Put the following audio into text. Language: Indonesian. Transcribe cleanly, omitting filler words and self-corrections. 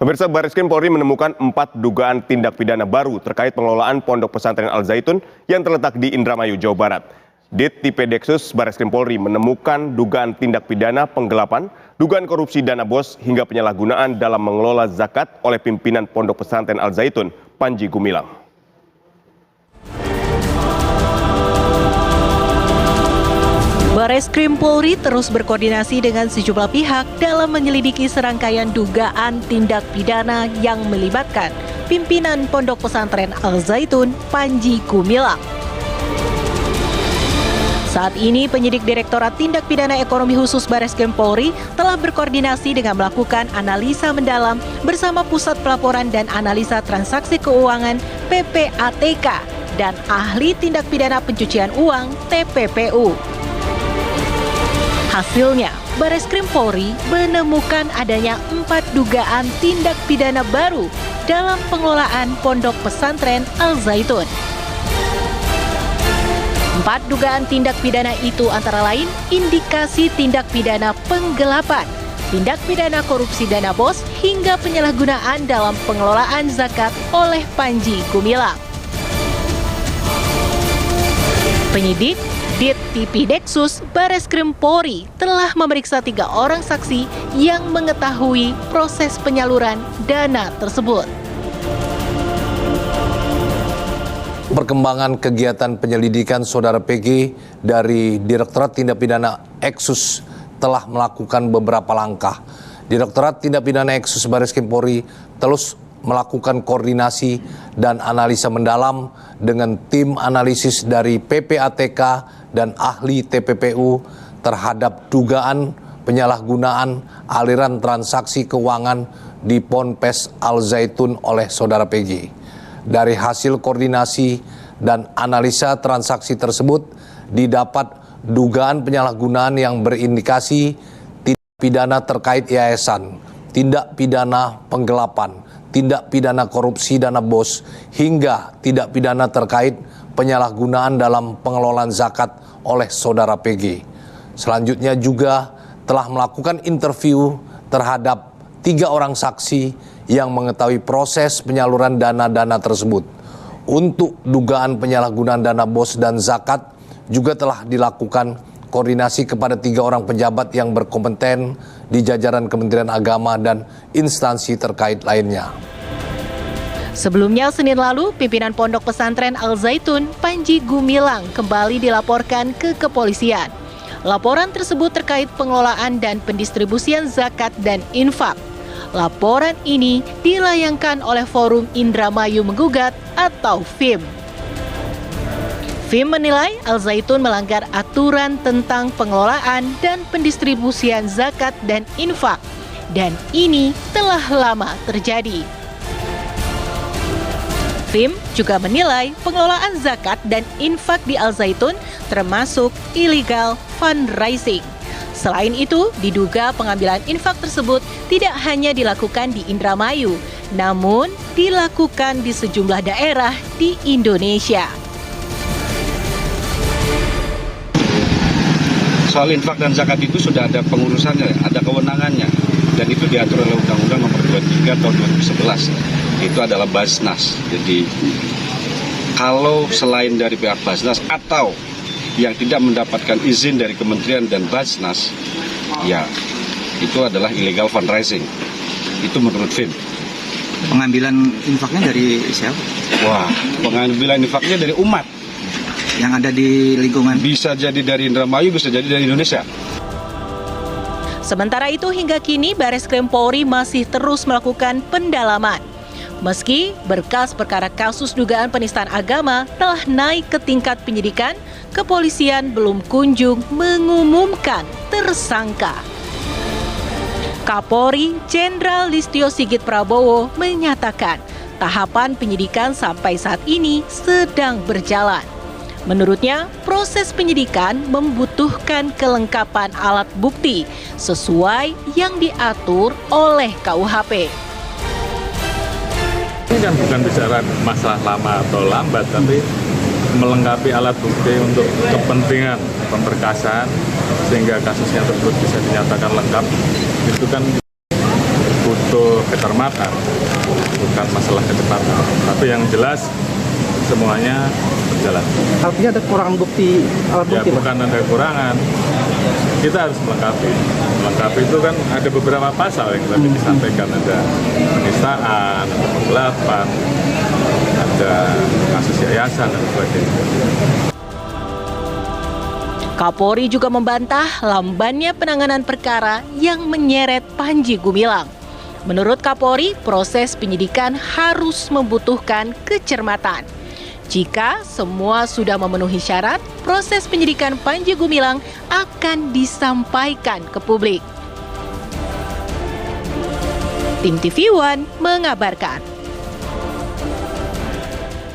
Pemirsa, Barreskrim Polri menemukan 4 dugaan tindak pidana baru terkait pengelolaan Pondok Pesantren Al Zaitun yang terletak di Indramayu, Jawa Barat. Dit-Tipedeksus Barreskrim Polri menemukan dugaan tindak pidana penggelapan, dugaan korupsi dana BOS hingga penyalahgunaan dalam mengelola zakat oleh pimpinan Pondok Pesantren Al Zaitun, Panji Gumilang. Barreskrim Polri terus berkoordinasi dengan sejumlah pihak dalam menyelidiki serangkaian dugaan tindak pidana yang melibatkan pimpinan Pondok Pesantren Al Zaitun, Panji Gumilang. Saat ini penyidik Direktorat Tindak Pidana Ekonomi Khusus Barreskrim Polri telah berkoordinasi dengan melakukan analisa mendalam bersama Pusat Pelaporan dan Analisa Transaksi Keuangan (PPATK) dan Ahli Tindak Pidana Pencucian Uang (TPPU). Hasilnya, Barreskrim Polri menemukan adanya 4 dugaan tindak pidana baru dalam pengelolaan Pondok Pesantren Al Zaitun. 4 dugaan tindak pidana itu antara lain indikasi tindak pidana penggelapan, tindak pidana korupsi dana BOS hingga penyalahgunaan dalam pengelolaan zakat oleh Panji Gumilang. Penyidik Dit-Tipedeksus Barreskrim Polri telah memeriksa 3 orang saksi yang mengetahui proses penyaluran dana tersebut. Perkembangan kegiatan penyelidikan Saudara PG dari Direktorat Tindak Pidana Eksus telah melakukan beberapa langkah. Direktorat Tindak Pidana Eksus Barreskrim Polri terus melakukan koordinasi dan analisa mendalam dengan tim analisis dari PPATK dan ahli TPPU terhadap dugaan penyalahgunaan aliran transaksi keuangan di Ponpes Al Zaitun oleh Saudara PG. Dari hasil koordinasi dan analisa transaksi tersebut didapat dugaan penyalahgunaan yang berindikasi tindak pidana terkait yayasan, tindak pidana penggelapan, tindak pidana korupsi dana BOS, hingga tindak pidana terkait penyalahgunaan dalam pengelolaan zakat oleh Saudara PG. Selanjutnya juga telah melakukan interview terhadap 3 orang saksi yang mengetahui proses penyaluran dana-dana tersebut. Untuk dugaan penyalahgunaan dana BOS dan zakat juga telah dilakukan koordinasi kepada 3 orang pejabat yang berkompeten di jajaran Kementerian Agama dan instansi terkait lainnya. Sebelumnya, Senin lalu, pimpinan Pondok Pesantren Al Zaitun, Panji Gumilang, kembali dilaporkan ke kepolisian. Laporan tersebut terkait pengelolaan dan pendistribusian zakat dan infak. Laporan ini dilayangkan oleh Forum Indramayu Menggugat atau FIM. FIM menilai Al Zaitun melanggar aturan tentang pengelolaan dan pendistribusian zakat dan infak, dan ini telah lama terjadi. FIM juga menilai pengelolaan zakat dan infak di Al Zaitun termasuk illegal fundraising. Selain itu, diduga pengambilan infak tersebut tidak hanya dilakukan di Indramayu, namun dilakukan di sejumlah daerah di Indonesia. Soal infak dan zakat itu sudah ada pengurusannya, ada kewenangannya, dan itu diatur oleh Undang-Undang Nomor 23 Tahun 2011. Itu adalah Basnas. Jadi kalau selain dari pihak Basnas atau yang tidak mendapatkan izin dari Kementerian dan Basnas, ya itu adalah illegal fundraising. Itu menurut FIM. Pengambilan infaknya dari siapa? Wah, pengambilan infaknya dari umat. Yang ada di lingkungan? Bisa jadi dari Indramayu, bisa jadi dari Indonesia. Sementara itu, hingga kini Barreskrim Polri masih terus melakukan pendalaman. Meski berkas perkara kasus dugaan penistaan agama telah naik ke tingkat penyidikan, kepolisian belum kunjung mengumumkan tersangka. Kapolri Jenderal Listio Sigit Prabowo menyatakan tahapan penyidikan sampai saat ini sedang berjalan. Menurutnya, proses penyidikan membutuhkan kelengkapan alat bukti sesuai yang diatur oleh KUHP. Ini kan bukan bicara masalah lama atau lambat, tapi melengkapi alat bukti untuk kepentingan pemberkasan sehingga kasusnya tersebut bisa dinyatakan lengkap. Itu kan butuh kecermatan, bukan masalah kecepatan. Tapi yang jelas semuanya berjalan. Artinya ada kekurangan bukti alat Ya, bukti, Pak? bukan ada kekurangan. Kita harus melengkapi. Melengkapi itu kan ada beberapa pasal yang tadi disampaikan, ada penistaan, ada penggelapan, ada kasus yayasan dan sebagainya. Kapolri juga membantah lambannya penanganan perkara yang menyeret Panji Gumilang. Menurut Kapolri, proses penyidikan harus membutuhkan kecermatan. Jika semua sudah memenuhi syarat, proses penyidikan Panji Gumilang akan disampaikan ke publik. Tim TV One mengabarkan.